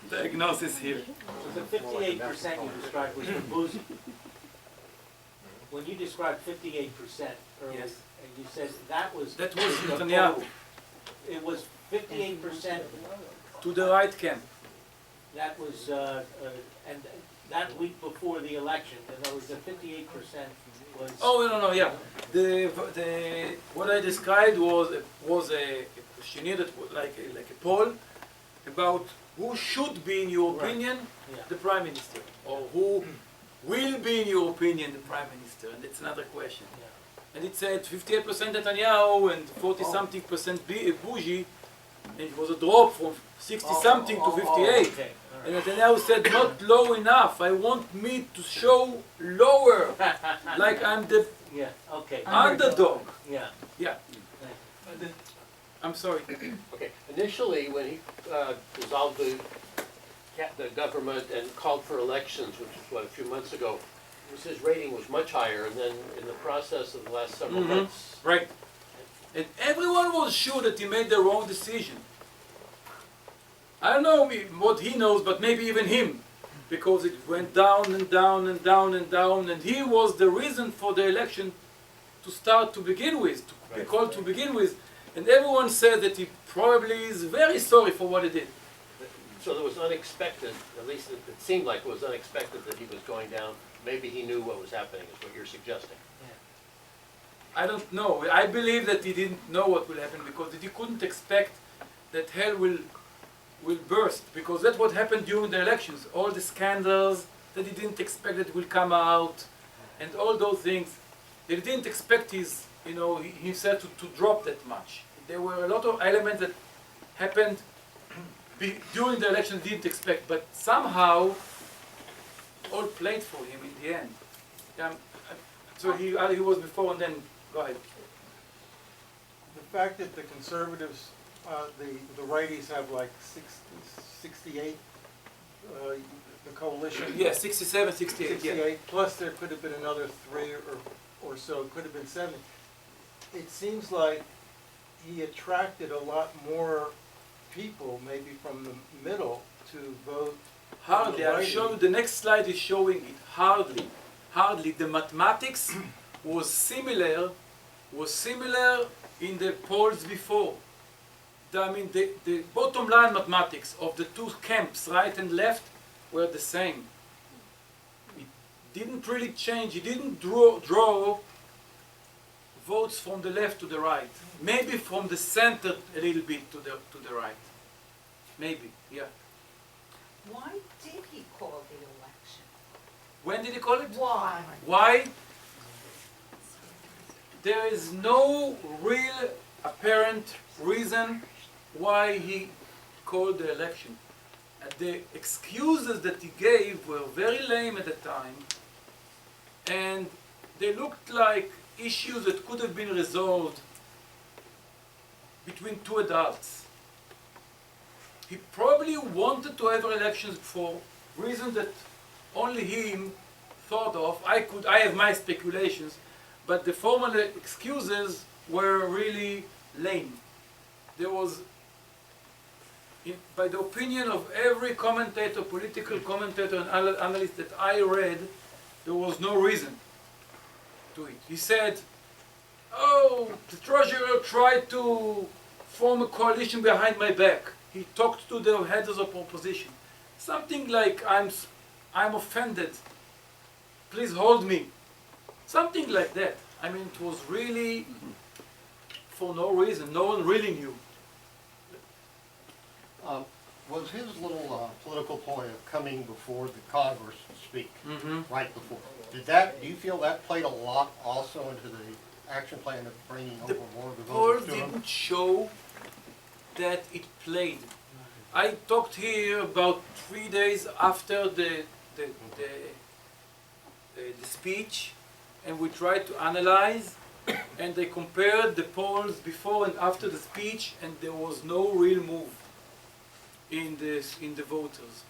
diagnosis here. So the 58% you described was the boozy. When you described 58% earlier, Yes. and you said that was That was the Netanyahu. total. It was 58%. To the right camp. That was, and that week before the election. In other words, the 58% was. Oh no, yeah. What I described was a questionnaire that was like a poll about who should be, in your opinion, Yeah. the prime minister, or who will be, in your opinion, the prime minister, and that's another question. Yeah. And it said 58% Netanyahu and 40-something% Bougie, and it was a drop from 60-something to 58. Okay. All And right. Netanyahu said, not low enough. I want me to show lower, like I'm the Yeah, okay. underdog. Yeah. Yeah. I'm sorry. Okay, initially, when he dissolved the government and called for elections, which was, a few months ago, his rating was much higher, and then in the process of the last several months... Right. And everyone was sure that he made the wrong decision. I don't know what he knows, but maybe even him, because it went down and down and down and down, and he was the reason for the election to start to begin with, to be called to begin with. And everyone said that he probably is very sorry for what he did. So it was unexpected, at least it seemed like it was unexpected that he was going down. Maybe he knew what was happening, is what you're suggesting. I don't know. I believe that he didn't know what will happen because he couldn't expect that hell will burst, because that's what happened during the elections. All the scandals that he didn't expect that will come out, and all those things. He didn't expect himself to drop that much. There were a lot of elements that happened during the election he didn't expect, but somehow all played for him in the end. So he was before, and then go ahead. The fact that the conservatives, the righties have like 68, the coalition. Yeah, 67, 68. 68, Yeah. plus there could have been another 3 or so, it could have been 7. It seems like he attracted a lot more people, maybe from the middle, to vote. Hardly. I'll show you. The next slide is showing it. Hardly. Hardly. The mathematics was similar in the polls before. The bottom line mathematics of the two camps, right and left, were the same. It didn't really change. It didn't draw votes from the left to the right. Maybe from the center a little bit to the right. Maybe, yeah. Why did he call the election? When did he call it? Why? Why? There is no real apparent reason why he called the election. The excuses that he gave were very lame at the time, and they looked like issues that could have been resolved between two adults. He probably wanted to have elections for reasons that only him thought of. I have my speculations, but the formal excuses were really lame. There was, by the opinion of every commentator, political commentator and analyst that I read, there was no reason to it. He said, oh, the treasurer tried to form a coalition behind my back. He talked to the heads of opposition. Something like, I'm offended. Please hold me. Something like that. I mean, it was really for no reason. No one really knew. Was his little political ploy of coming before the Congress to speak right before, do you feel that played a lot also into the action plan of bringing over more of the Polls voters to him? didn't show that it played. I talked here about 3 days after the speech, and we tried to analyze, and they compared the polls before and after the speech, and there was no real move in the voters,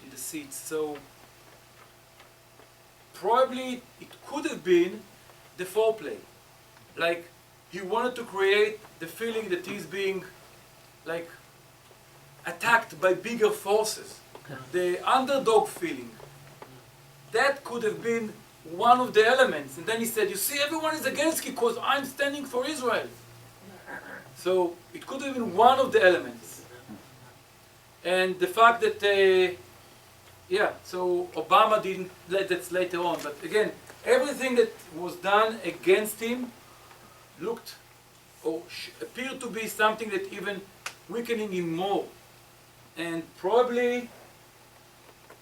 in the seats. So probably it could have been the foreplay. Like, he wanted to create the feeling that he's being like attacked by bigger forces, the underdog feeling. That could have been one of the elements. And then he said, you see, everyone is against me because I'm standing for Israel. So it could have been one of the elements. And the fact that, so Obama didn't let that later on. But again, everything that was done against him looked or appeared to be something that even weakening him more. And probably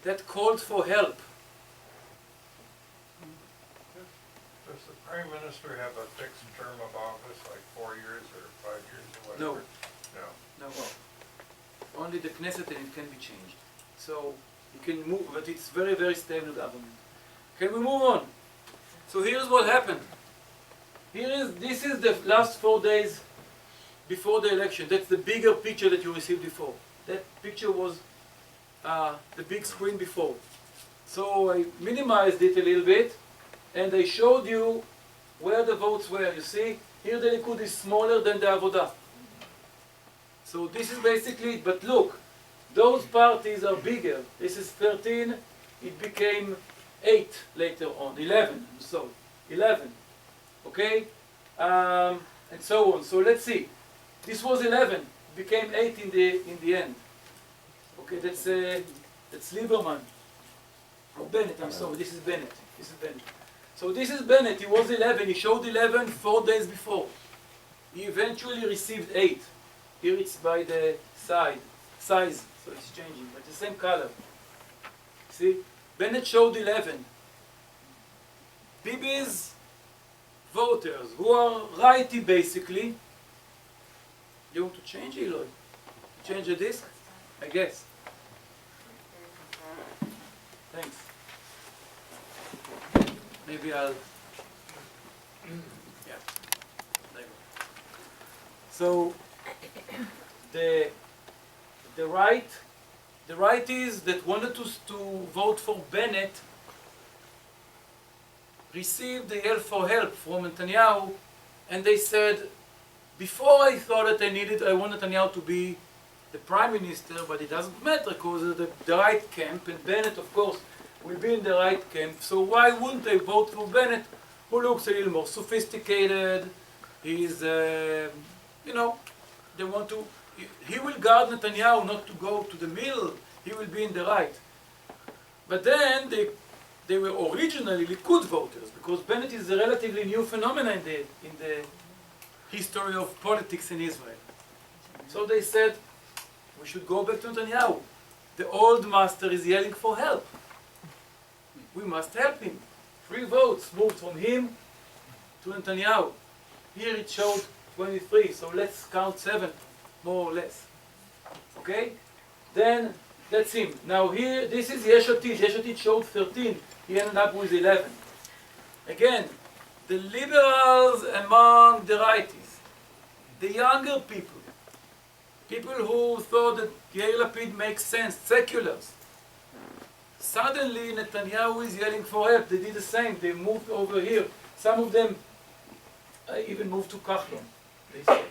that called for help. Does the Prime Minister have a fixed term of office, like 4 years or 5 years or No. whatever? No. No. Only the Knesset and it can be changed. So you can move, but it's very, very stable government. Can we move on? So here's what happened. This is the last 4 days before the election. That's the bigger picture that you received before. That picture was the big screen before. So I minimized it a little bit, and I showed you where the votes were. You see, here the Likud is smaller than the Avodah. So this is basically, but look, those parties are bigger. This is 13, it became 8 later on, 11, so 11, okay? And so on. So let's see. This was 11, became 8 in the end. Okay, that's Lieberman. Or Bennett, I'm sorry, this is Bennett. This is Bennett. So this is Bennett, he was 11, he showed 11 4 days before. He eventually received 8. Here it's by the size, so it's changing, but the same color. See? Bennett showed 11. Bibi's voters, who are righty basically. You want to change it, Eloy? Change the disc? I guess. Thanks. Maybe I'll... Yeah. There you go. So, the righties that wanted to vote for Bennett received the yell for help from Netanyahu, and they said, before I thought that I want Netanyahu to be the prime minister, but it doesn't matter because of the right camp, and Bennett, of course, will be in the right camp, so why wouldn't they vote for Bennett, who looks a little more sophisticated, he's, you know, they want to, he will guard Netanyahu not to go to the middle, he will be in the right. But then they were originally Likud voters, because Bennett is a relatively new phenomenon in the history of politics in Israel. So they said, we should go back to Netanyahu. The old master is yelling for help. We must help him. 3 votes moved from him to Netanyahu. Here it showed 23, so let's count 7, more or less. Okay? Then, that's him. Now here, this is Yesh Atid. Yesh Atid showed 13. He ended up with 11. Again, the liberals among the righties, the younger people, people who thought that Yair Lapid makes sense, seculars. Suddenly Netanyahu is yelling for help. They did the same. They moved over here. Some of them even moved to Kahlon, they say.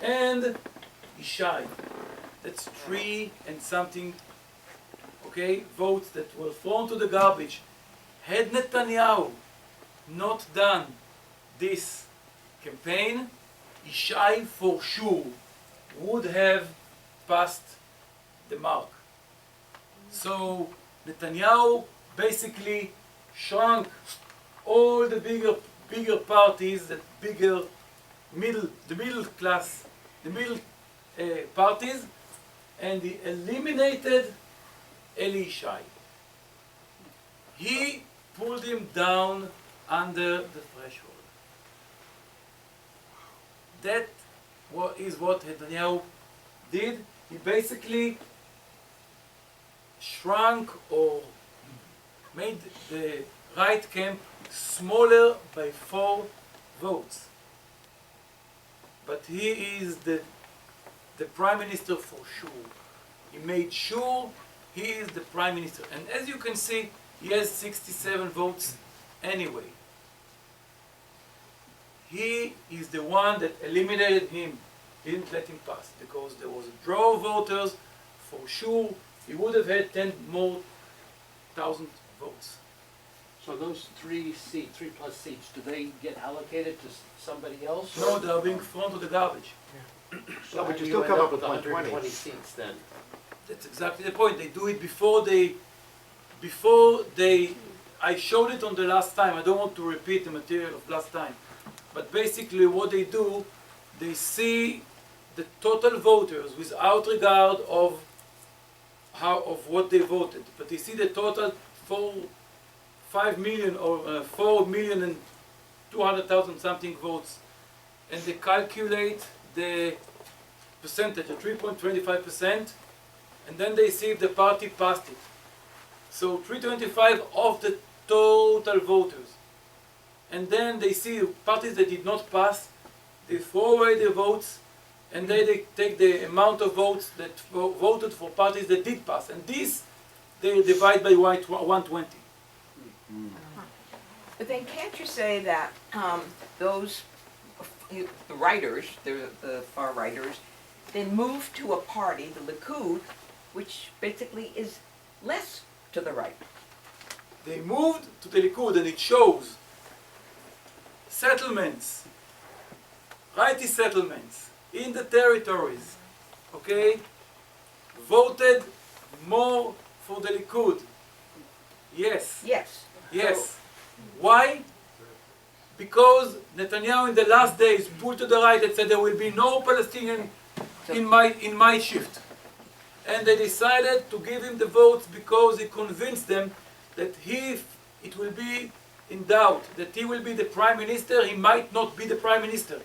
And Ishai. That's 3 and something, okay, votes that were thrown to the garbage. Had Netanyahu not done this campaign, Ishai for sure would have passed the mark. So Netanyahu basically shrunk all the bigger parties, the middle class, the middle parties, and he eliminated Eli Ishai. He pulled him down under the threshold. That is what Netanyahu did. He basically shrunk or made the right camp smaller by 4 votes. But he is the prime minister for sure. He made sure he is the prime minister. And as you can see, he has 67 votes anyway. He is the one that eliminated him. He didn't let him pass because there was a draw of voters for sure he would have had 10 more thousand votes. So those 3 plus seats, do they get allocated to somebody else? No, they are being thrown to the garbage. So No, how but do you you still end come up up with with 120. 120 seats then? That's exactly the point. They do it before they, I showed it on the last time. I don't want to repeat the material of last time. But basically what they do, they see the total voters without regard of what they voted. But they see the total 5 million or 4,200,000 something votes. And they calculate the percentage, the 3.25%, and then they see if the party passed it. So 325 of the total voters. And then they see parties that did not pass, they throw away their votes, and then they take the amount of votes that voted for parties that did pass. And this, they divide by 120. But then can't you say that those, the writers, the far writers, then move to a party, the Likud, which basically is less to the right? They moved to the Likud, and it shows settlements, righty settlements in the territories, okay, voted more for the Likud. Yes. Yes. Yes. Why? Because Netanyahu in the last days pulled to the right and said there will be no Palestinian in my shift. And they decided to give him the votes because he convinced them that it will be in doubt, that he will be the prime minister, he might not be the prime minister.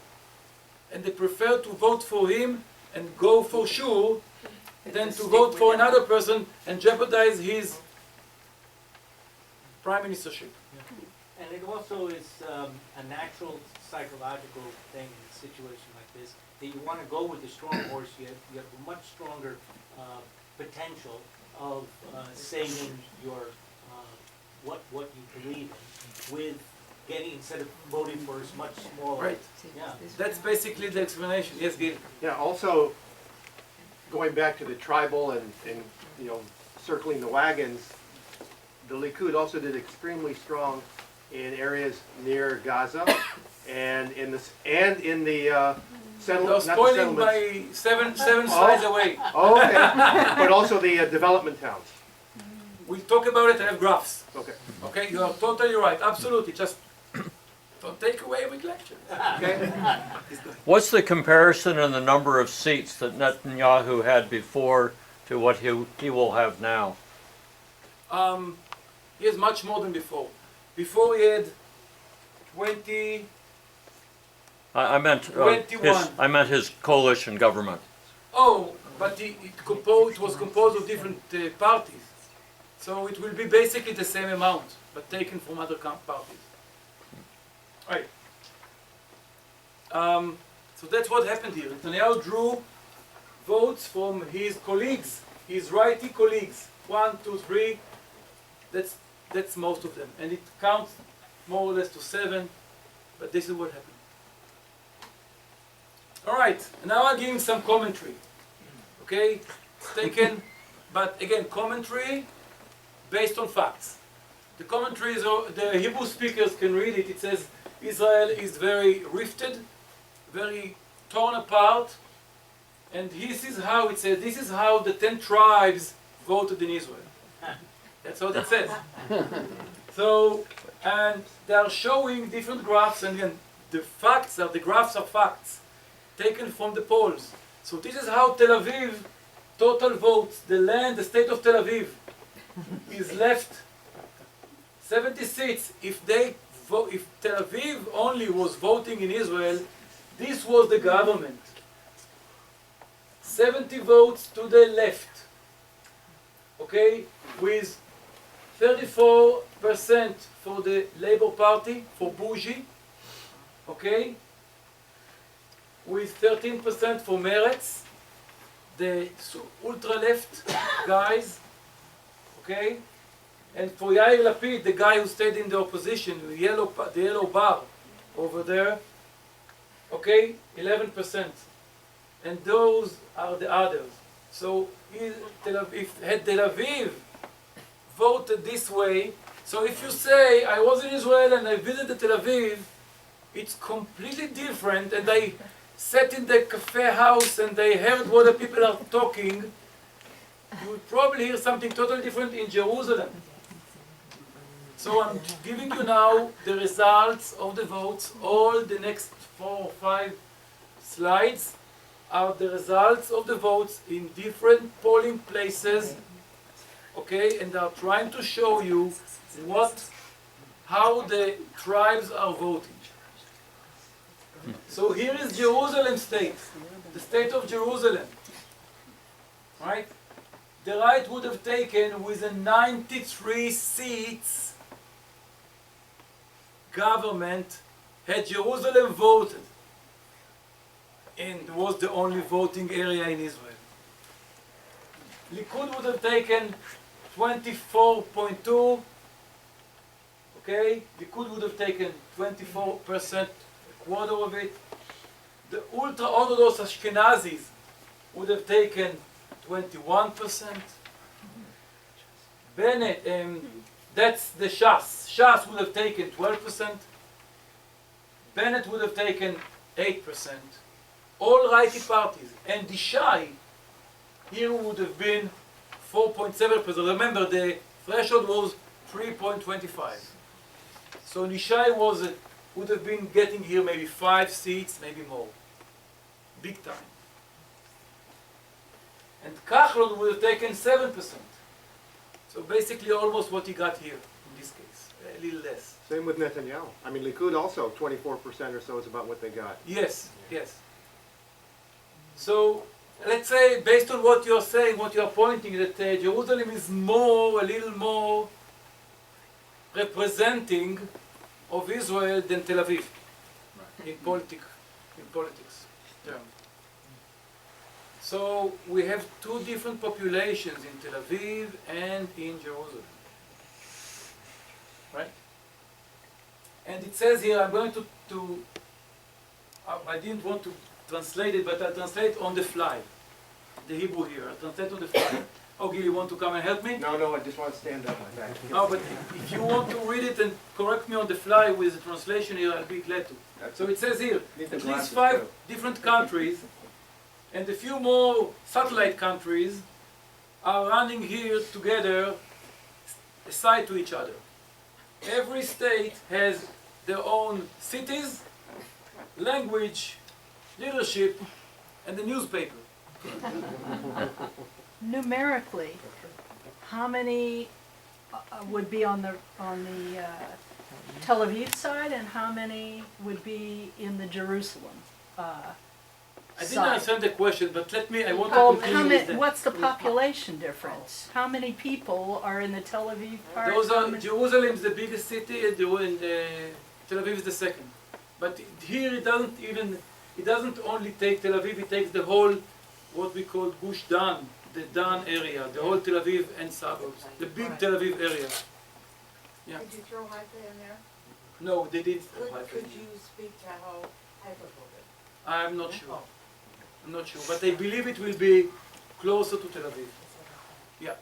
And they prefer to vote for him and go for sure than to vote for another person and jeopardize his prime ministership. And it also is a natural psychological thing in a situation like this, that you want to go with the strong horse. You have a much stronger potential of saving your what you believe in, with getting, instead of voting for a much smaller. Right. Yeah. That's basically the explanation. Yes, Gil. Yeah, also, going back to the tribal and you know, circling the wagons, the Likud also did extremely strong in areas near Gaza and in the They're settlements. spoiling by seven slides away. Oh, okay. But also the development towns. We'll talk about it and have graphs. Okay. Okay, you are totally right. Absolutely. Just don't take away with lecture. Okay. What's the comparison in the number of seats that Netanyahu had before to what he will have now? He has much more than before. Before he had 20. I meant 21. I meant his coalition government. Oh, but it was composed of different parties. So it will be basically the same amount, but taken from other parties. Right. So that's what happened here. Netanyahu drew votes from his colleagues, his righty colleagues. 1, 2, 3. That's most of them, and it counts more or less to 7. But this is what happened. All right. Now I'm giving some commentary. Okay, it's taken, but again, commentary based on facts. The commentary is, the Hebrew speakers can read it. It says Israel is very rifted, very torn apart, and this is how it says. This is how the 10 tribes voted in Israel. That's what it says. So, and they are showing different graphs, and again, the graphs are facts taken from the polls. So this is how Tel Aviv total votes. The state of Tel Aviv is left 70 seats. If Tel Aviv only was voting in Israel, this was the government. 70 votes to the left. Okay, with 34% for the Labour Party, for Bougie. Okay, with 13% for Meretz, the ultra-left guys, okay? And for Yair Lapid, the guy who stayed in the opposition, the yellow bar over there, okay, 11%. And those are the others. So had Tel Aviv voted this way, so if you say, I was in Israel and I visited Tel Aviv, it's completely different, and I sat in the cafe house and I heard what the people are talking, you would probably hear something totally different in Jerusalem. So I'm giving you now the results of the votes. All the next 4 or 5 slides are the results of the votes in different polling places, okay, and are trying to show you how the tribes are voting. So here is Jerusalem state, the state of Jerusalem, right? The right would have taken with a 93 seats government had Jerusalem voted, and was the only voting area in Israel. Likud would have taken 24.2, okay? Likud would have taken 24%, a quarter of it. The ultra-Orthodox Ashkenazis would have taken 21%. Bennett, that's the Shas. Shas would have taken 12%. Bennett would have taken 8%. All righty parties. And the Shai here would have been 4.7%. Remember, the threshold was 3.25. So Nishai would have been getting here maybe 5 seats, maybe more. Big time. And Kachlon would have taken 7%. So basically almost what he got here in this case, a little less. Same with Netanyahu. I mean, Likud also, 24% or so is about what they got. Yes, yes. So let's say, based on what you're saying, what you're pointing, that Jerusalem is a little more representing of Israel than Tel Aviv in politics. Yeah. So we have 2 different populations in Tel Aviv and in Jerusalem, right? And it says here, I'm going to I didn't want to translate it, but I'll translate on the fly. The Hebrew here, I'll translate on the fly. Oh, Gil, you want to come and help me? No, I just want to stand up like that. No, but if you want to read it and correct me on the fly with the translation here, I'll be glad to. So it says here, at least 5 different countries and a few more satellite countries are running here together, aside to each other. Every state has their own cities, language, leadership, and the newspaper. Numerically, how many would be on the Tel Aviv side, and how many would be in the Jerusalem I didn't understand the question, but I want to Well, continue with that. what's the population difference? How many people are in the Tel Aviv part? Jerusalem is the biggest city, and Tel Aviv is the second. But here it doesn't only take Tel Aviv, it takes the whole, what we call Gush Dan, the Dan area, the whole Tel Aviv and suburbs, the big Tel Aviv area. Yeah. Did you throw Haifa in there? No, they didn't. Could you speak to how Haifa voted? I'm not sure. I'm not sure, but I believe it will be closer to Tel Aviv. Yeah.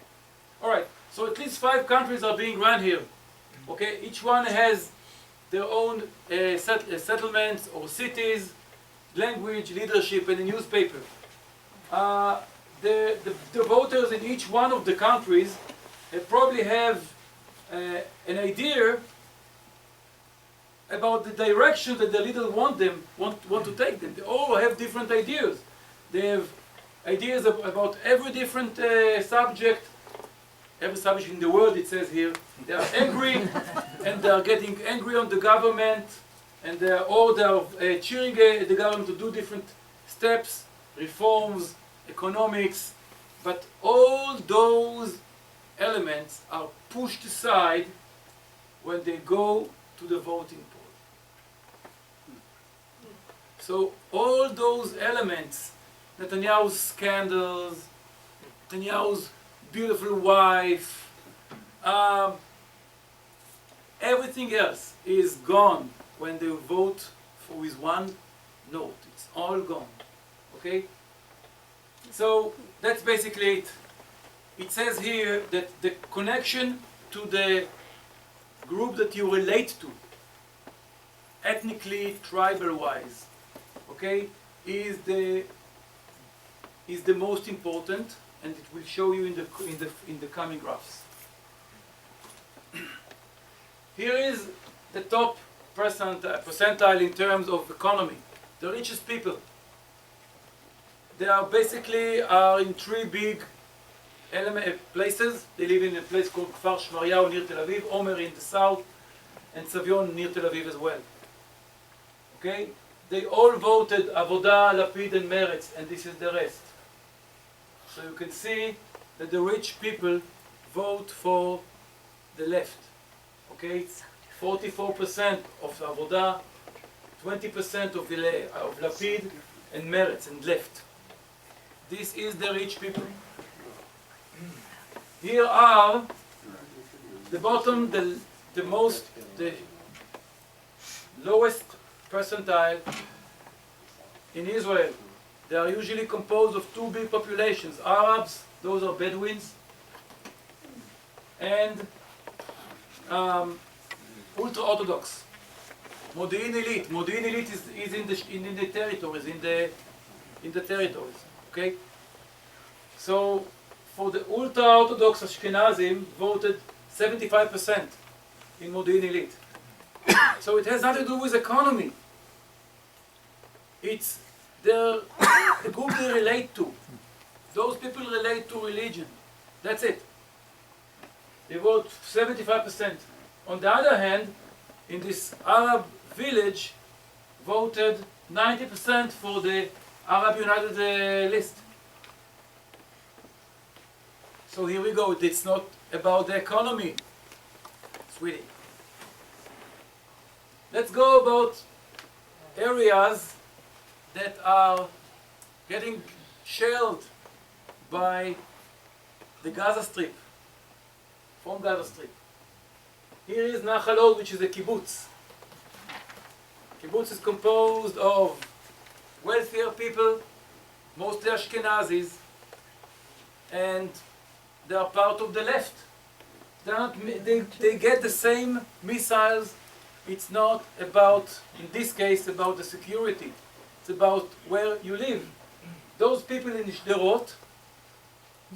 All right. So at least 5 countries are being run here. Okay. Each one has their own settlements or cities, language, leadership, and a newspaper. The voters in each one of the countries probably have an idea about the direction that the leaders want to take them. They all have different ideas. They have ideas about every different subject in the world, it says here. They are angry, and they are getting angry on the government, and they are cheering the government to do different steps, reforms, economics, but all those elements are pushed aside when they go to the voting poll. So all those elements, Netanyahu's scandals, Netanyahu's beautiful wife, everything else is gone when they vote with one note. It's all gone. Okay? So that's basically it. It says here that the connection to the group that you relate to, ethnically, tribal-wise, okay, is the most important, and it will show you in the coming graphs. Here is the top percentile in terms of economy. The richest people. They are basically in three big places. They live in a place called Kfar Shmaryahu near Tel Aviv, Omer in the south, and Savion near Tel Aviv as well. Okay? They all voted Avoda, Lapid, and Meretz, and this is the rest. So you can see that the rich people vote for the left. Okay? 44% of Avoda, 20% of Lapid, and Meretz, and left. This is the rich people. Here are the bottom, the lowest percentile in Israel. They are usually composed of two big populations. Arabs, those are Bedouins, and ultra-Orthodox. Modi'in elite. Modi'in elite is in the territories, in the territories. Okay? So, for the ultra-Orthodox Ashkenazim voted 75% in Modi'in elite. So it has nothing to do with economy. It's the group they relate to. Those people relate to religion. That's it. They vote 75%. On the other hand, in this Arab village, voted 90% for the Arab United list. So here we go. It's not about the economy, sweetie. Let's go about areas that are getting shelled by the Gaza Strip, from Gaza Strip. Here is Nahal Oz, which is a kibbutz. Kibbutz is composed of wealthier people, mostly Ashkenazis, and they are part of the left. They get the same missiles. It's not about, in this case, about the security. It's about where you live. Those people in Sderot,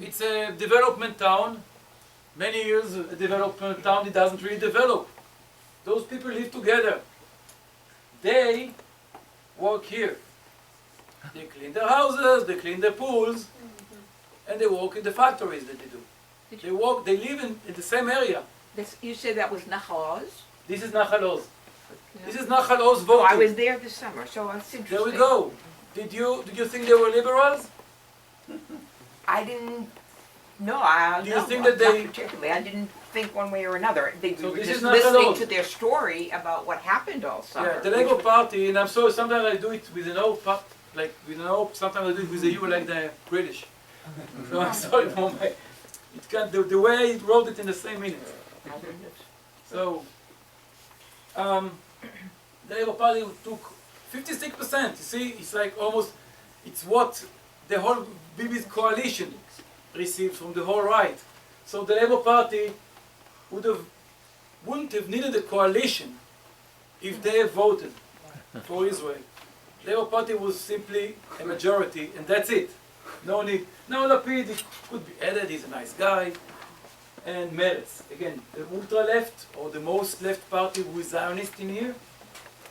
it's a development town. Many years a development town, it doesn't really develop. Those people live together. They work here. They clean their houses, they clean their pools, and they work in the factories that they do. They live in the same area. You said that was Nahal Oz? This is Nahal Oz. No. This is Nahal Oz Oh, voting. I was there this summer, so that's interesting. There we go. Did you think they were liberals? I didn't. No, I Do you no, think not that they- particularly. I didn't think one way or another. They So were this just is not listening allowed. to their story about what happened all summer. Yeah, the Labour Party, and I'm sorry, sometimes I do it with an O, like with an O, sometimes I do it with a U like the British. So I'm sorry for my, it can't, the way he wrote it in the same minute. So, the Labour Party took 56%, you see, it's like almost, it's what the whole Bibi's coalition received from the whole right. So the Labour Party wouldn't have needed a coalition if they voted for Israel. The Labour Party was simply a majority, and that's it. No need. Now Lapid, it could be added, he's a nice guy. And Meretz, again, the ultra-left, or the most left party who is Zionist in here.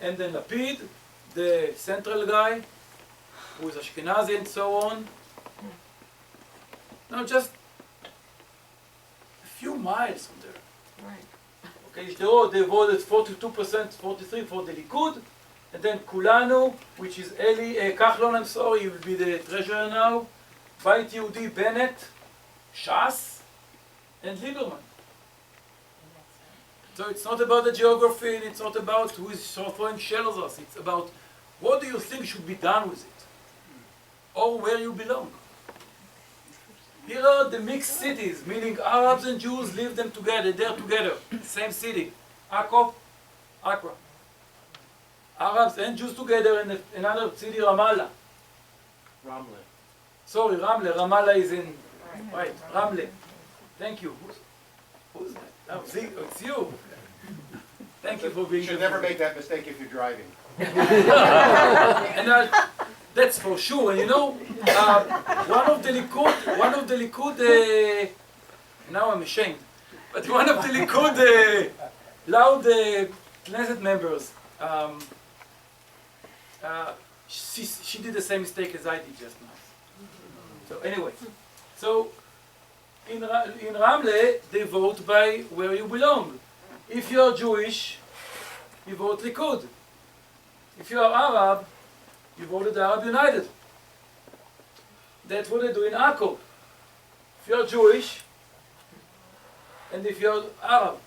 And then Lapid, the central guy, who is Ashkenazi and so on. Now just a few miles from there. Right. Okay, Sderot, they voted 42%, 43% for the Likud, and then Kulanu, which is Kahlon, I'm sorry, he will be the treasurer now, Beit Yehudi, Bennett, Shas, and Lieberman. So it's not about the geography, and it's not about who is throwing shells at us, it's about what do you think should be done with it, or where you belong. Here are the mixed cities, meaning Arabs and Jews live them together, they're together, same city. Accra. Arabs and Jews together in another city, Ramallah. Sorry, Ramle. Ramallah is in. Right, Ramle. Thank you. Who's that? Oh, see, it's you. Thank you for being You should here. never make that mistake if you're driving. And that's for sure. And you know, one of the Likud, now I'm ashamed, but one of the Likud loud Knesset members, she did the same mistake as I did just now. So anyway, so in Ramle, they vote by where you belong. If you are Jewish, you vote Likud. If you are Arab, you voted Arab United. That's what they do in Akko. If you are Jewish, and if you are Arab,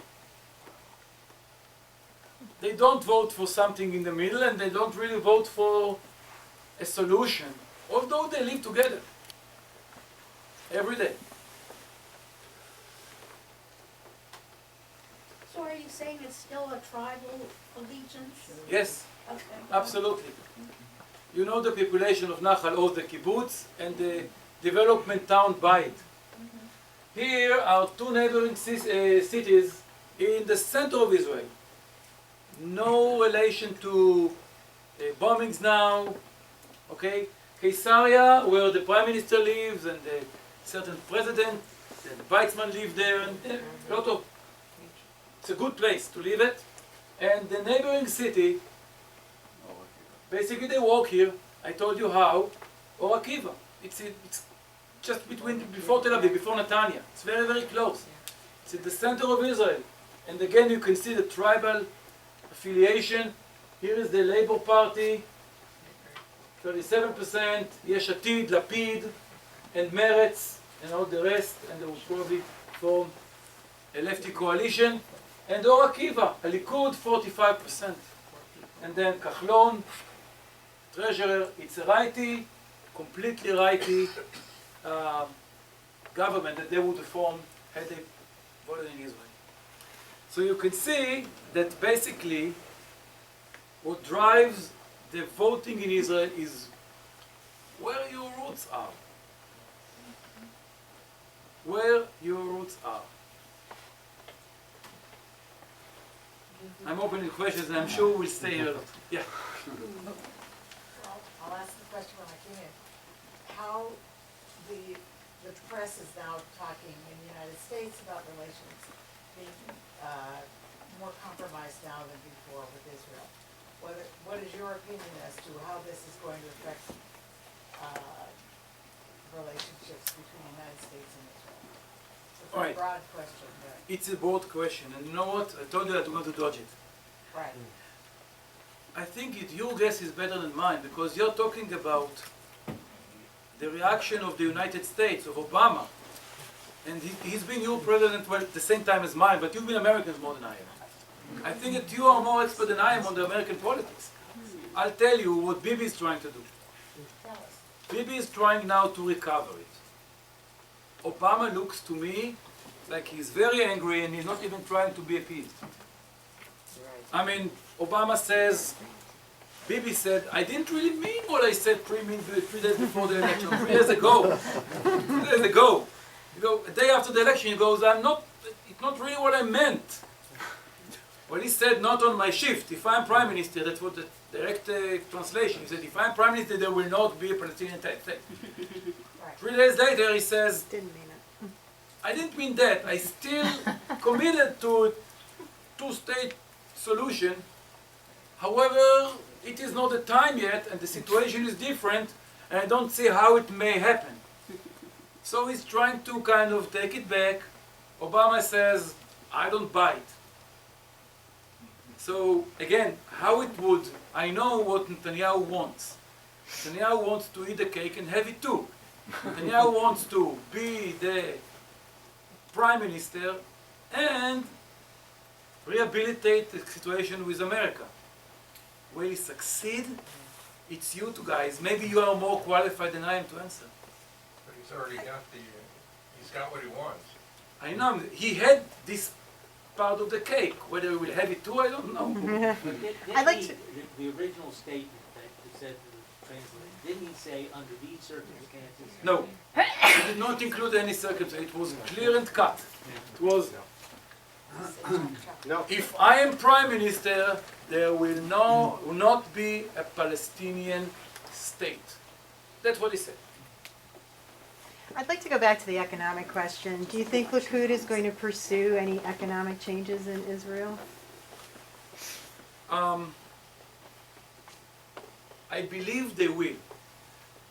they don't vote for something in the middle, and they don't really vote for a solution, although they live together every day. So are you saying it's still a tribal allegiance? Yes, Okay. absolutely. You know the population of Nahal Oz, the kibbutz, and the development town Bayit. Here are two neighboring cities in the center of Israel. No relation to bombings now. Okay, Caesarea, where the prime minister lives, and the certain president, and Weizmann live there, and a lot of. It's a good place to live at. And the neighboring city, basically they walk here. I told you how, or Akiva. It's just before Tel Aviv, before Netanya. It's very, very close. It's in the center of Israel. And again, you can see the tribal affiliation. Here is the Labour Party, 37%, Yesh Atid, Lapid, and Meretz, and all the rest, and they will probably form a lefty coalition. And Or Akiva, a Likud, 45%. And then Kahlon, treasurer, it's a righty, completely righty government that they would form had they voted in Israel. So you can see that basically what drives the voting in Israel is where your roots are. Where your roots are. I'm opening questions and I'm sure we'll stay here a lot. Yeah. Well, I'll ask the question when I came in. How the press is now talking in the United States about relations being more compromised now than before with Israel. What is your opinion as to how this is going to affect relationships between the United States and Israel? It's a All right. broad question, but, It's a broad question, and you know what? I told you that we're going to dodge it. right. I think your guess is better than mine, because you're talking about the reaction of the United States, of Obama. And he's been your president well, at the same time as mine, but you've been Americans more than I am. I think that you are more expert than I am on the American politics. I'll tell you what Bibi is trying to do. Tell us. Bibi is trying now to recover it. Obama looks to me like he's very angry and he's not even trying to be appeased. I mean, Obama says, Bibi said, I didn't really mean what I said 3 days before the election, 3 days ago. 3 days ago. You go, a day after the election, he goes, it's not really what I meant. Well, he said, not on my shift. If I'm prime minister, that's what the direct translation. He said, if I'm prime minister, there will not be a Palestinian state. 3 days later, he says, Didn't mean it. I didn't mean that. I still committed to two-state solution. However, it is not the time yet, and the situation is different, and I don't see how it may happen. So he's trying to kind of take it back. Obama says, I don't buy it. So again, how it would, I know what Netanyahu wants. Netanyahu wants to eat the cake and have it too. Netanyahu wants to be the prime minister and rehabilitate the situation with America. Will he succeed? It's you two guys. Maybe you are more qualified than I am to answer. But he's already got he's got what he wants. I know, he had this part of the cake. Whether he will have it too, I don't know. But I'd like the original statement that said the translate. Didn't he say under these circumstances? No, it did not include any circumstance. It was clear and cut. It was, No, if I am prime minister, there will not be a Palestinian state. That's what he said. I'd like to go back to the economic question. Do you think Likud is going to pursue any economic changes in Israel? I believe they will.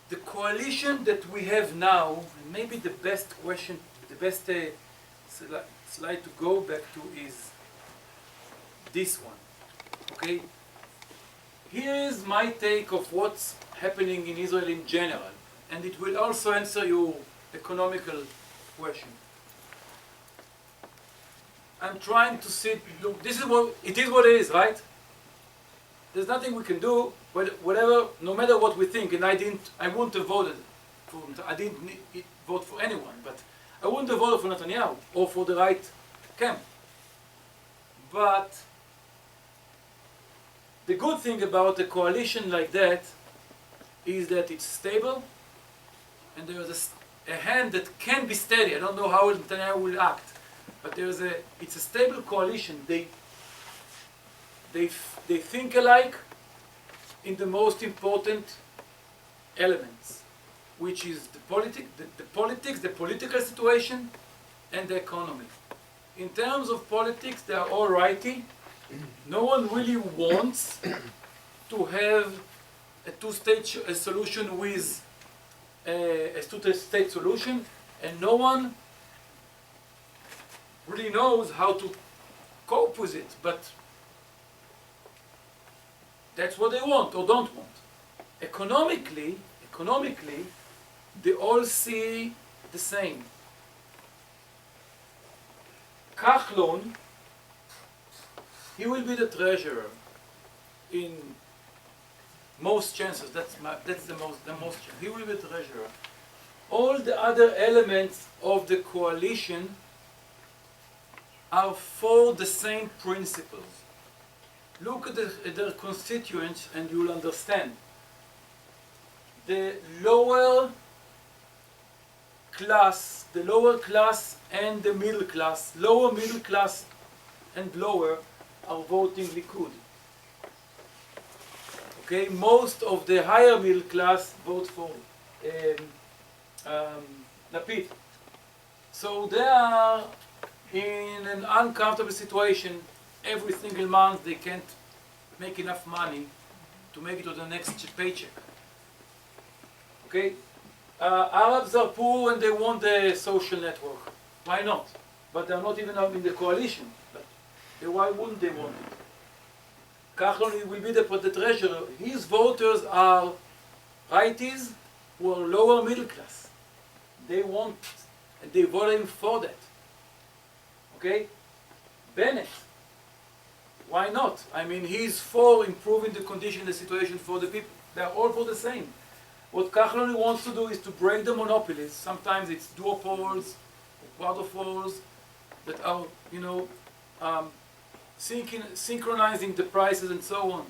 The coalition that we have now, and maybe the best question, the best slide to go back to is this one. Okay? Here is my take of what's happening in Israel in general, and it will also answer your economical question. I'm trying to see, look, this is what it is, right? There's nothing we can do, whatever, no matter what we think, and I wouldn't have voted for, I didn't vote for anyone, but I wouldn't have voted for Netanyahu or for the right camp. But the good thing about a coalition like that is that it's stable, and there is a hand that can be steady. I don't know how Netanyahu will act, but it's a stable coalition. They think alike in the most important elements, which is the politics, the political situation, and the economy. In terms of politics, they are all righty. No one really wants to have a two-state solution with a two-state solution, and no one really knows how to cope with it, but that's what they want or don't want. Economically, they all see the same. Kahlon, he will be the treasurer in most chances. That's the most chance. He will be the treasurer. All the other elements of the coalition are for the same principles. Look at their constituents and you'll understand. The lower class and the middle class, lower middle class and lower are voting Likud. Okay, most of the higher middle class vote for Lapid. So they are in an uncomfortable situation. Every single month they can't make enough money to make it to the next paycheck. Okay? Arabs are poor and they want the social network. Why not? But they're not even in the coalition. But why wouldn't they want it? Kahlon will be the treasurer. His voters are righties who are lower middle class. They want, and they vote him for that. Okay? Bennett. Why not? I mean, he's for improving the condition, the situation for the people. They're all for the same. What Kahlon wants to do is to break the monopolies. Sometimes it's duopoles, quadrupoles that are, synchronizing the prices and so on.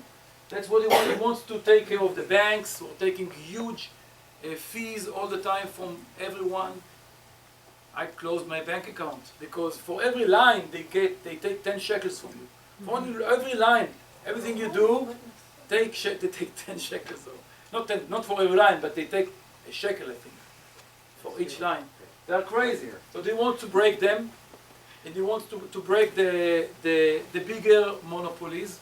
That's what he wants. He wants to take care of the banks or taking huge fees all the time from everyone. I closed my bank account because for every line they take 10 shekels from you. For every line, everything you do, they take 10 shekels. Not for every line, but they take a shekel, I think, for each line. They are crazy. So they want to break them, and they want to break the bigger monopolies.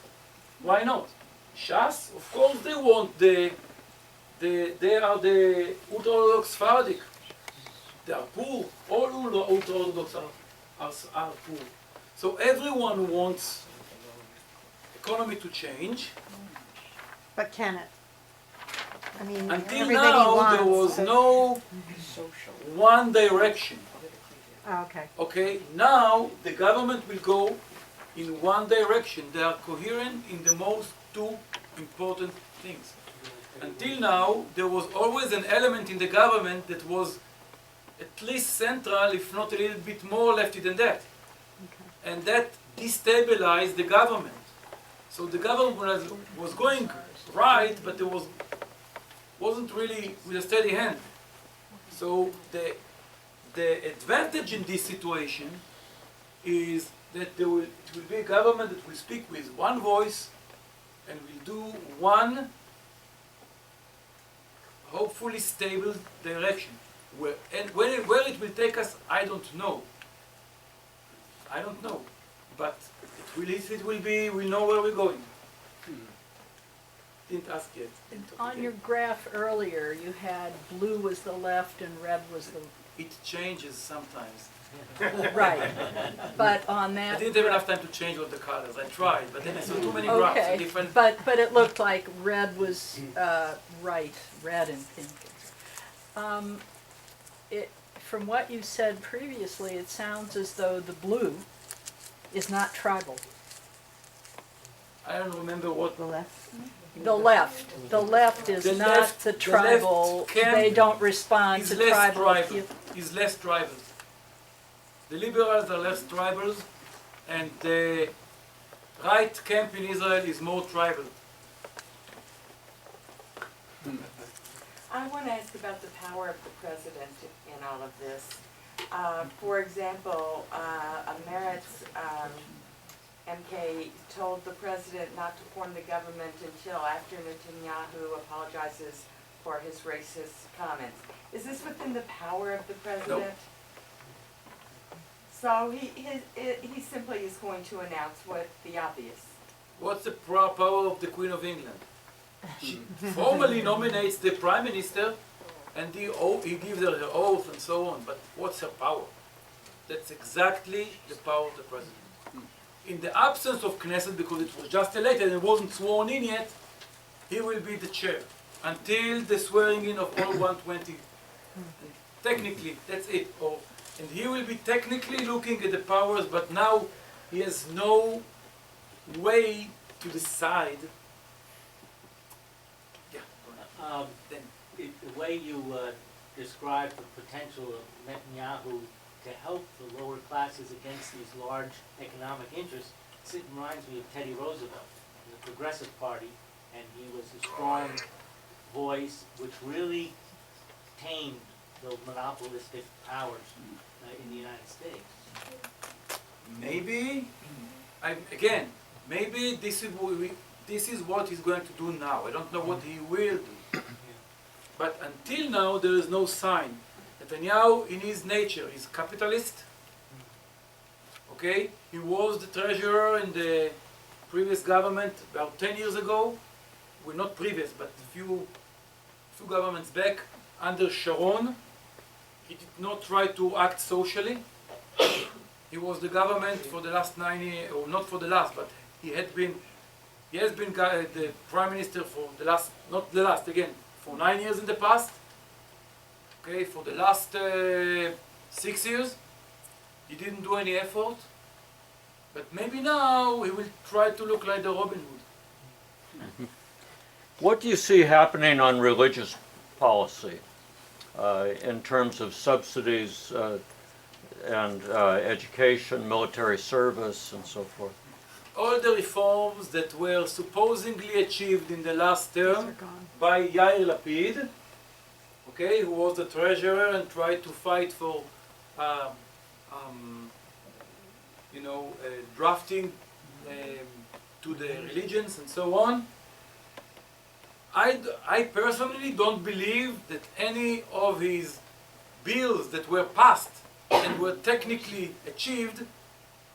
Why not? Shas, of course, they want they are the ultra-Orthodox Sephardic. They are poor. All ultra-Orthodox are poor. So everyone wants economy to change. But can it? I mean, Until everybody now, wants, there was but- no one direction. Oh, okay. Okay, now the government will go in one direction. They are coherent in the most two important things. Until now, there was always an element in the government that was at least central, if not a little bit more lefty than that. And that destabilized the government. So the government was going right, but there was wasn't really with a steady hand. So the advantage in this situation is that it will be a government that will speak with one voice and will do one hopefully stable direction. Where it will take us, I don't know. I don't know. But if it will be, we'll know where we're going. Didn't ask yet. On your graph earlier, you had blue was the left and red was the It changes sometimes. right. But on I that. didn't have enough time to change all the colors. I tried, but then I saw too many graphs. Okay, Different. but it looked like red was right, red and pink. From what you said previously, it sounds as though the blue is not tribal. I don't remember what. The left is The not left- the the tribal, left camp they don't respond is to less tribal. tribal. Is less tribal. The liberals are less tribal, and the right camp in Israel is more tribal. I want to ask about the power of the president in all of this. For example, Meretz MK told the president not to form the government until after Netanyahu apologizes for his racist comments. Is this within the power of the president? So he simply is going to announce what the obvious. What's the power of the Queen of England? She formally nominates the Prime Minister, and he gives her her oath and so on. But what's her power? That's exactly the power of the president. In the absence of Knesset, because it was just elected and wasn't sworn in yet, he will be the chair until the swearing in of all 120. And technically, that's it. And he will be technically looking at the powers, but now he has no way to decide. Yeah. The way you describe the potential of Netanyahu to help the lower classes against these large economic interests, it reminds me of Teddy Roosevelt, the Progressive Party, and he was a strong voice which really tamed those monopolistic powers in the United States. Maybe, maybe this is what he's going to do now. I don't know what he will do. But until now, there is no sign. Netanyahu, in his nature, is capitalist. Okay, he was the treasurer in the previous government about 10 years ago. Well, not previous, but a few governments back under Sharon. He did not try to act socially. He was the government for the last 9 years, or not for the last, but he has been the prime minister for the last, not the last, again, for 9 years in the past. Okay, for the last 6 years, he didn't do any effort. But maybe now he will try to look like the Robin Hood. What do you see happening on religious policy in terms of subsidies and education, military service, and so forth? All the reforms that were supposedly achieved in the last term by Yair Lapid, okay, who was the treasurer and tried to fight for, drafting to the religions and so on. I personally don't believe that any of his bills that were passed and were technically achieved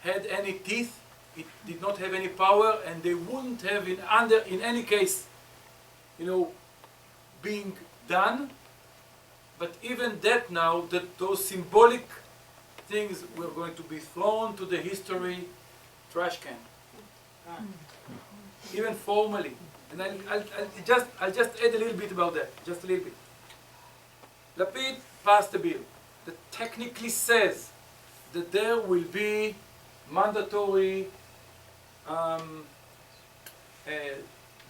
had any teeth. It did not have any power, and they wouldn't have in any case, being done. But even that now, that those symbolic things were going to be thrown to the history trash can. Even formally. And I'll just add a little bit about that, just a little bit. Lapid passed a bill that technically says that there will be mandatory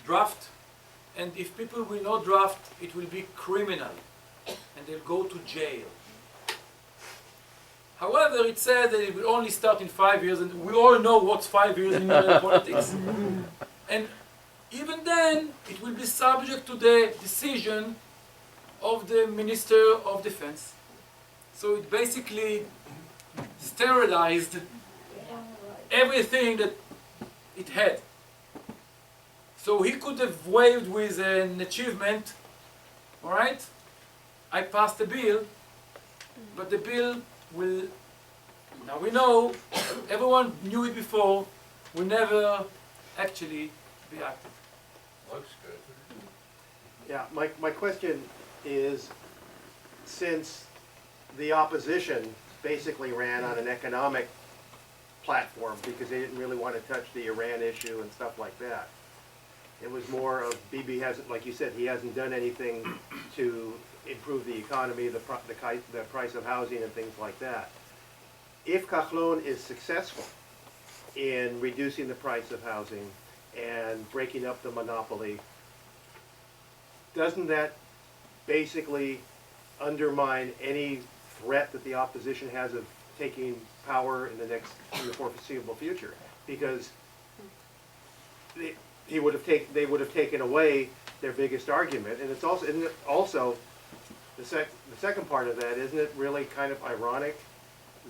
draft, and if people will not draft, it will be criminal, and they'll go to jail. However, it said that it will only start in 5 years, and we all know what's 5 years in politics. And even then it will be subject to the decision of the Minister of Defense. So it basically sterilized everything that it had. So he could have waved with an achievement, all right? I passed the bill, but the bill will, now we know, everyone knew it before, will never actually be active. Looks good. Yeah, my question is, since the opposition basically ran on an economic platform because they didn't really want to touch the Iran issue and stuff like that. It was more of Bibi hasn't, like you said, he hasn't done anything to improve the economy, the price of housing and things like that. If Kahlon is successful in reducing the price of housing and breaking up the monopoly, doesn't that basically undermine any threat that the opposition has of taking power in the foreseeable future? Because they would have taken away their biggest argument, and it's also, isn't it also the second part of that, isn't it really kind of ironic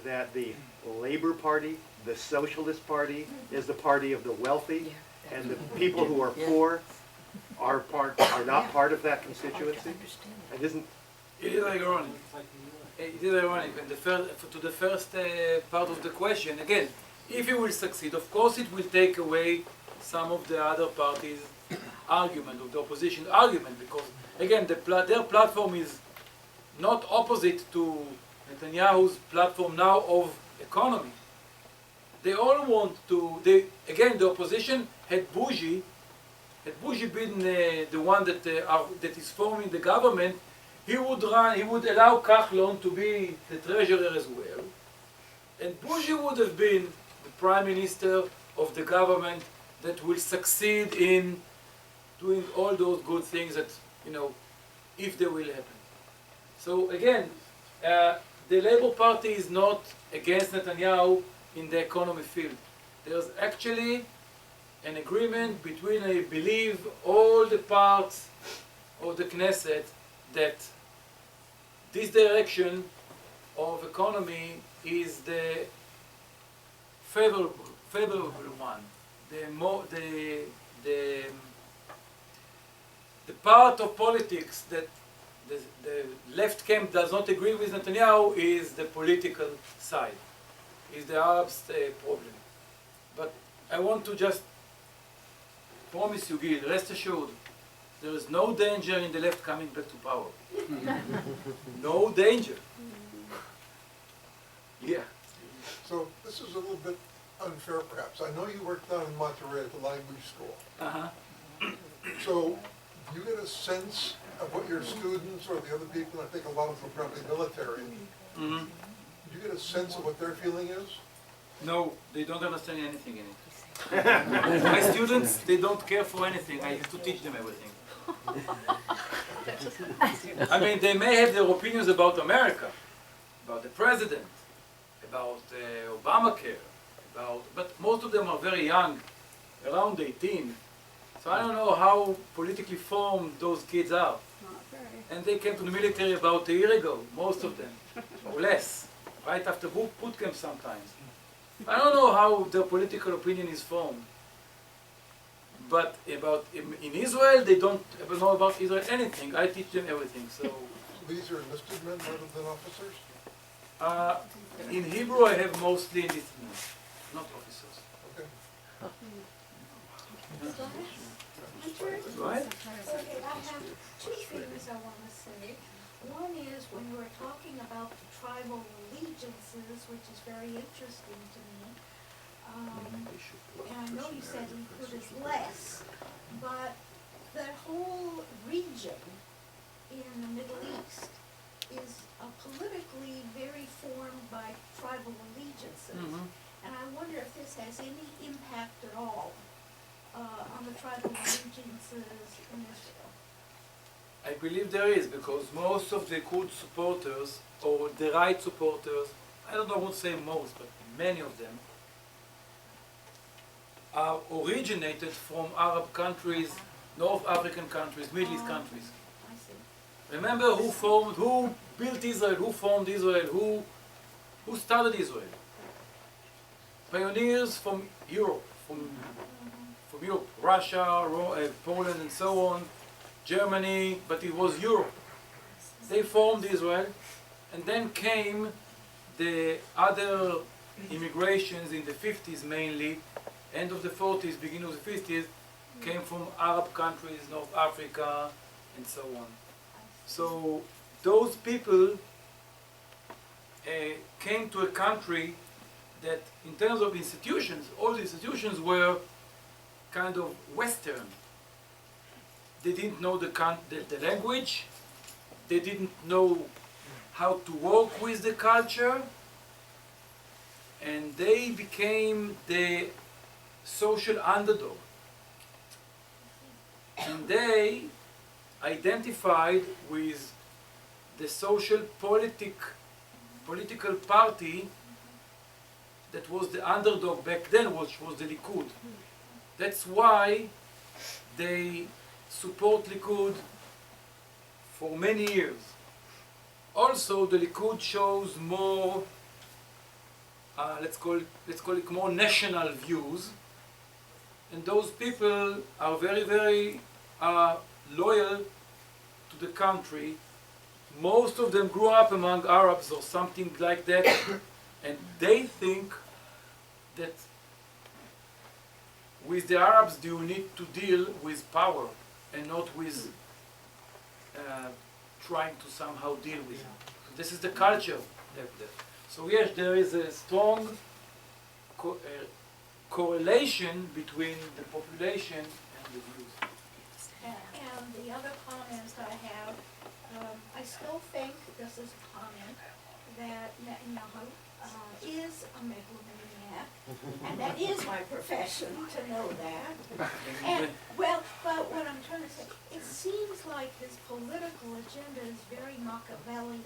that the Labor Party, the Socialist Party, is the party of the wealthy, and the people who are poor are not part of that constituency? And isn't It is ironic. It is ironic. And to the first part of the question, again, if he will succeed, of course it will take away some of the other parties' argument, of the opposition argument, because, again, their platform is not opposite to Netanyahu's platform now of economy. They all want to, again, the opposition had Bougie been the one that is forming the government, he would allow Kahlon to be the treasurer as well, and Bougie would have been the prime minister of the government that will succeed in doing all those good things that, if they will happen. So again, the Labour Party is not against Netanyahu in the economy field. There's actually an agreement between, I believe, all the parts of the Knesset that this direction of economy is the favorable one. The part of politics that the left camp does not agree with Netanyahu is the political side, is the Arabs' problem. But I want to just promise you, Gil, rest assured, there is no danger in the left coming back to power. No danger. Yeah. So this is a little bit unfair perhaps. I know you worked down in Monterey at the language school. Uh-huh. So do you get a sense of what your students or the other people, I think a lot of them are probably military, Mm-hmm. do you get a sense of what their feeling is? No, they don't understand anything in it. My students, they don't care for anything. I have to teach them everything. I mean, they may have their opinions about America, about the president, about Obamacare, but most of them are very young, around 18. So I don't know how politically formed those kids are. And they came to the military about a year ago, most of them, or less, right after boot camp sometimes. I don't know how their political opinion is formed. But in Israel, they don't ever know about Israel anything. I teach them everything. So These are enlisted men rather than officers? in Hebrew, I have mostly enlisted men, not officers. Okay. Right? Okay, I have two things I want to say. One is when you were talking about the tribal allegiances, which is very interesting to me. And I know you said Likud is less, but that whole region in the Middle East is politically very formed by tribal allegiances. Mhm. And I wonder if this has any impact at all on the tribal allegiances in Israel. I believe there is, because most of the Kurd supporters, or the right supporters, I don't know what to say most, but many of them, originated from Arab countries, North African countries, Middle East countries. I see. Remember who built Israel, who formed Israel, who started Israel? Pioneers from Europe, from Europe, Russia, Poland and so on, Germany, but it was Europe. They formed Israel, and then came the other immigrations in the 50s mainly, end of the 40s, beginning of the 50s, came from Arab countries, North Africa, and so on. So those people came to a country that, in terms of institutions, all the institutions were kind of Western. They didn't know the language, they didn't know how to work with the culture, and they became the social underdog. And they identified with the political party that was the underdog back then, which was the Likud. That's why they support Likud for many years. Also, the Likud shows more, let's call it more national views, and those people are very, very loyal to the country. Most of them grew up among Arabs or something like that, and they think that with the Arabs you need to deal with power and not with trying to somehow deal with it. So this is the culture. So yes, there is a strong correlation between the population and the views. And the other comment I have, I still think, this is a comment, that Netanyahu is a megalomaniac, and that is my profession to know that. And, well, but what I'm trying to say, it seems like his political agenda is very Machiavellian,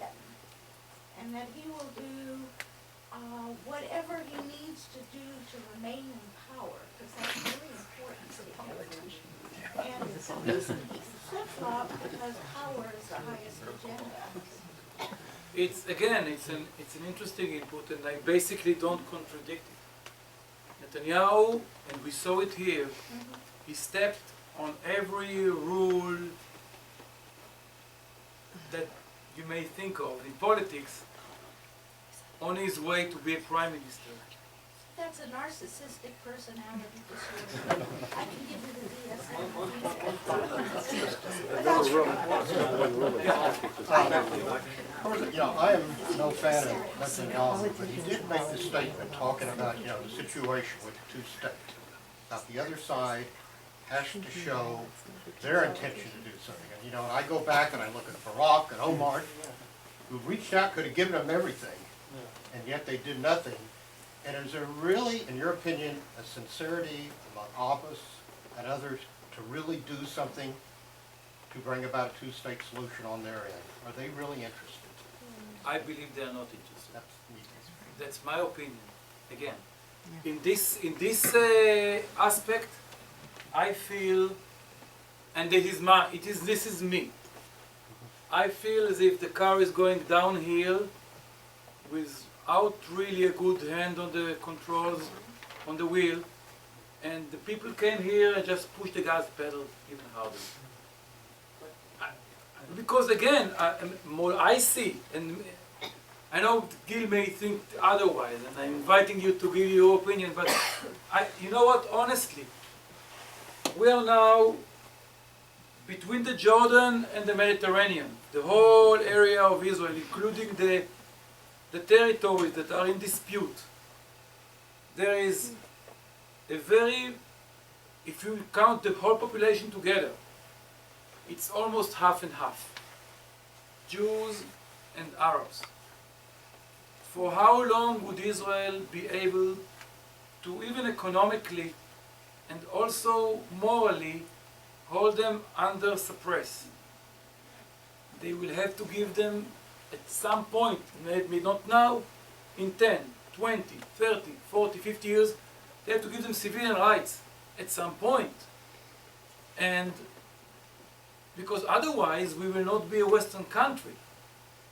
and that he will do whatever he needs to do to remain in power, because that's very important to him. And he's flip-flop because power is the highest agenda. It's again, it's an interesting input, and I basically don't contradict it. Netanyahu, and we saw it here, he stepped on every rule that you may think of in politics on his way to be a prime minister. That's a narcissistic personality disorder. I can give you the DSM. I am no fan of Netanyahu, but he did make the statement talking about, the situation with the two states. Now, the other side has to show their intention to do something. And, I go back and I look at Barak and Omar, who reached out, could have given them everything, and yet they did nothing. And is there really, in your opinion, a sincerity among Abbas and others to really do something to bring about a two-state solution on their end? Are they really interested? I believe they are not interested. That's my opinion. Again, in this aspect, I feel, and this is me. I feel as if the car is going downhill without really a good hand on the controls, on the wheel, and the people came here and just pushed the gas pedal even harder. Because again, I see, and I know Gil may think otherwise, and I'm inviting you to give your opinion, but you know what, honestly, we are now between the Jordan and the Mediterranean, the whole area of Israel, including the territories that are in dispute. There is a if you count the whole population together, it's almost half and half, Jews and Arabs. For how long would Israel be able to, even economically and also morally, hold them under suppress? They will have to give them at some point, maybe not now, in 10, 20, 30, 40, 50 years, They have to give them civilian rights at some point. And because otherwise we will not be a Western country.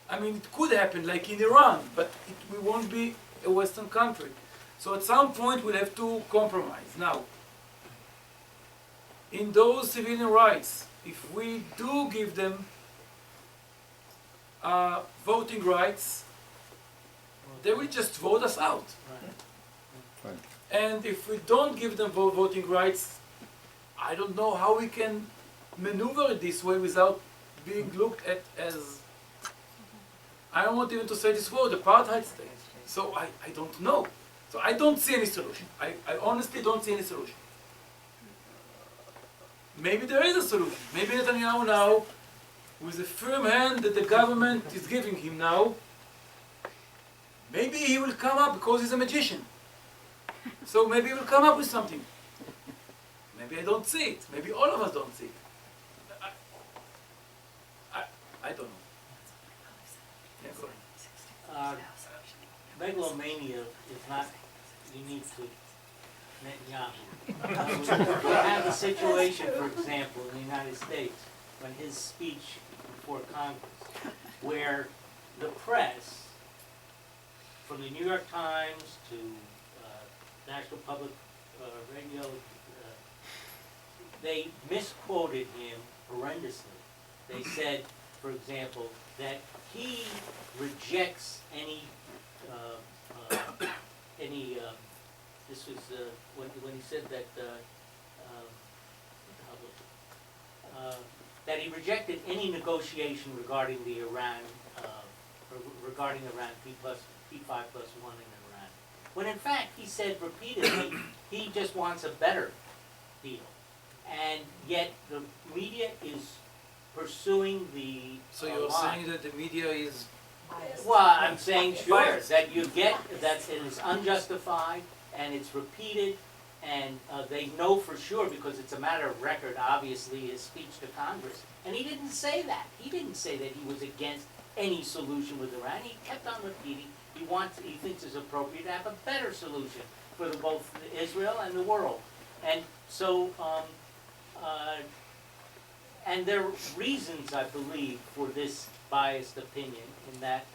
I mean, it could happen like in Iran, but we won't be a Western country. So at some point we'll have to compromise. Now, in those civilian rights, if we do give them voting rights, they will just vote us out. Right. And if we don't give them voting rights, I don't know how we can maneuver it this way without being looked at as, I don't want even to say this word, apartheid state. So I don't know. So I don't see any solution. I honestly don't see any solution. Maybe there is a solution. Maybe Netanyahu now, with the firm hand that the government is giving him now, maybe he will come up because he's a magician. So maybe he will come up with something. Maybe I don't see it. Maybe all of us don't see it. I don't know. Yeah, go ahead. Megalomania is not unique to Netanyahu. We have a situation, for example, in the United States, when his speech before Congress, where the press, from the New York Times to National Public Radio, they misquoted him horrendously. They said, for example, that he rejects any this was when he said that that he rejected any negotiation regarding the Iran, regarding Iran P5+1 in Iran. When in fact he said repeatedly he just wants a better deal, and yet the media is pursuing the So you're line. saying that the media is Well, I'm saying sure, that you get, that it is unjustified, and it's repeated, and they know for sure, because it's a matter of record, obviously, his speech to Congress. And he didn't say that. He didn't say that he was against any solution with Iran. He kept on repeating, he thinks it's appropriate to have a better solution for both Israel and the world. And so, and there are reasons, I believe, for this biased opinion, in that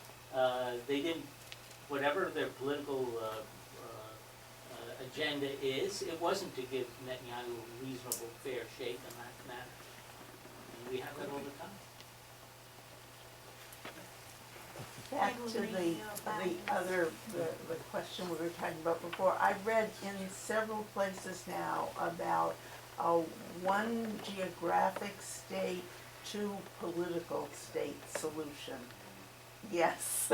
they didn't, whatever their political agenda is, it wasn't to give Netanyahu a reasonable, fair shake in that matter. And we have that all the time. Back to the question we were talking about before, I read in several places now about a one geographic state, two political state solution. Yes,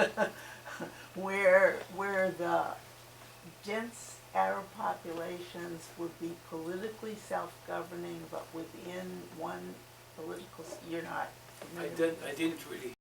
where the dense Arab populations would be politically self-governing, but within one political, you're not I familiar? didn't really